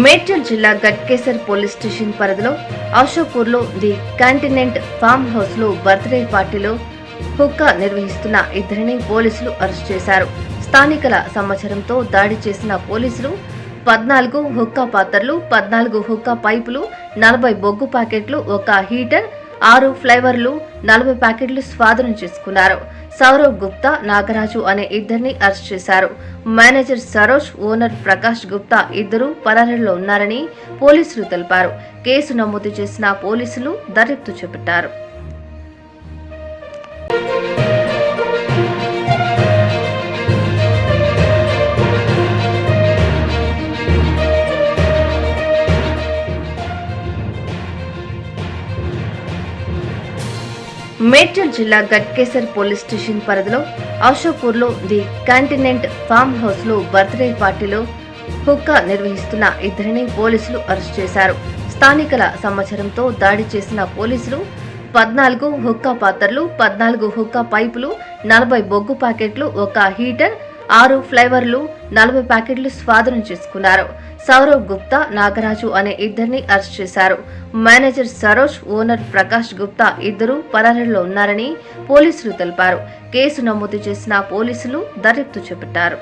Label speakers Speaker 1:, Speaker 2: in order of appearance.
Speaker 1: మేడ్చల్ జిల్లా Ghatkesar police station పరిధిలో అశోక్పూర్లో the continent farm house లో బర్త్డే పార్టీలో హుక్కా నిర్వహిస్తున్న ఇద్దరిని పోలీసులు అరెస్ట్ చేశారు. స్థానికుల సమాచారంతో దాడి చేసిన పోలీసులు 14 హుక్కా పాత్రలు, 14 హుక్కా పైపులు, 40 బొగ్గు ప్యాకెట్లు, ఒక హీటర్, 6 ఫ్లేవర్లు, 40 ప్యాకెట్లు స్వాధీనం చేసుకున్నారు. సౌరవ్ గుప్తా, నాగరాజు అనే ఇద్దరిని అరెస్ట్ చేశారు. మేనేజర్ సరోజ్, ఓనర్ ప్రకాష్ గుప్తా ఇద్దరు పరారీలో ఉన్నారని పోలీసులు తెలిపారు. కేసు నమోదు చేసిన పోలీసులు దర్యాప్తు చేపట్టారు. మేడ్చల్ జిల్లా గట్కేసర్ పోలీస్ స్టేషన్ పరిధిలో అశోక్పూర్లో ది కాంటినెంట్ ఫామ్ హౌస్ లో బర్త్డే పార్టీలో హుక్కా నిర్వహిస్తున్న ఇద్దరిని పోలీసులు అరెస్ట్ చేశారు. స్థానికుల సమాచారంతో దాడి చేసిన పోలీసులు 14 హుక్కా పాత్రలు, 14 హుక్కా పైపులు, 40 బొగ్గు ప్యాకెట్లు, ఒక హీటర్, 6 ఫ్లేవర్లు, 40 ప్యాకెట్లు స్వాధీనం చేసుకున్నారు. సౌరవ్ గుప్తా, నాగరాజు అనే ఇద్దరిని అరెస్ట్ చేశారు. మేనేజర్ సరోజ్, ఓనర్ ప్రకాష్ గుప్తా ఇద్దరు పరారీలో ఉన్నారని పోలీసులు తెలిపారు. కేసు నమోదు చేసిన పోలీసులు దర్యాప్తు చేపట్టారు.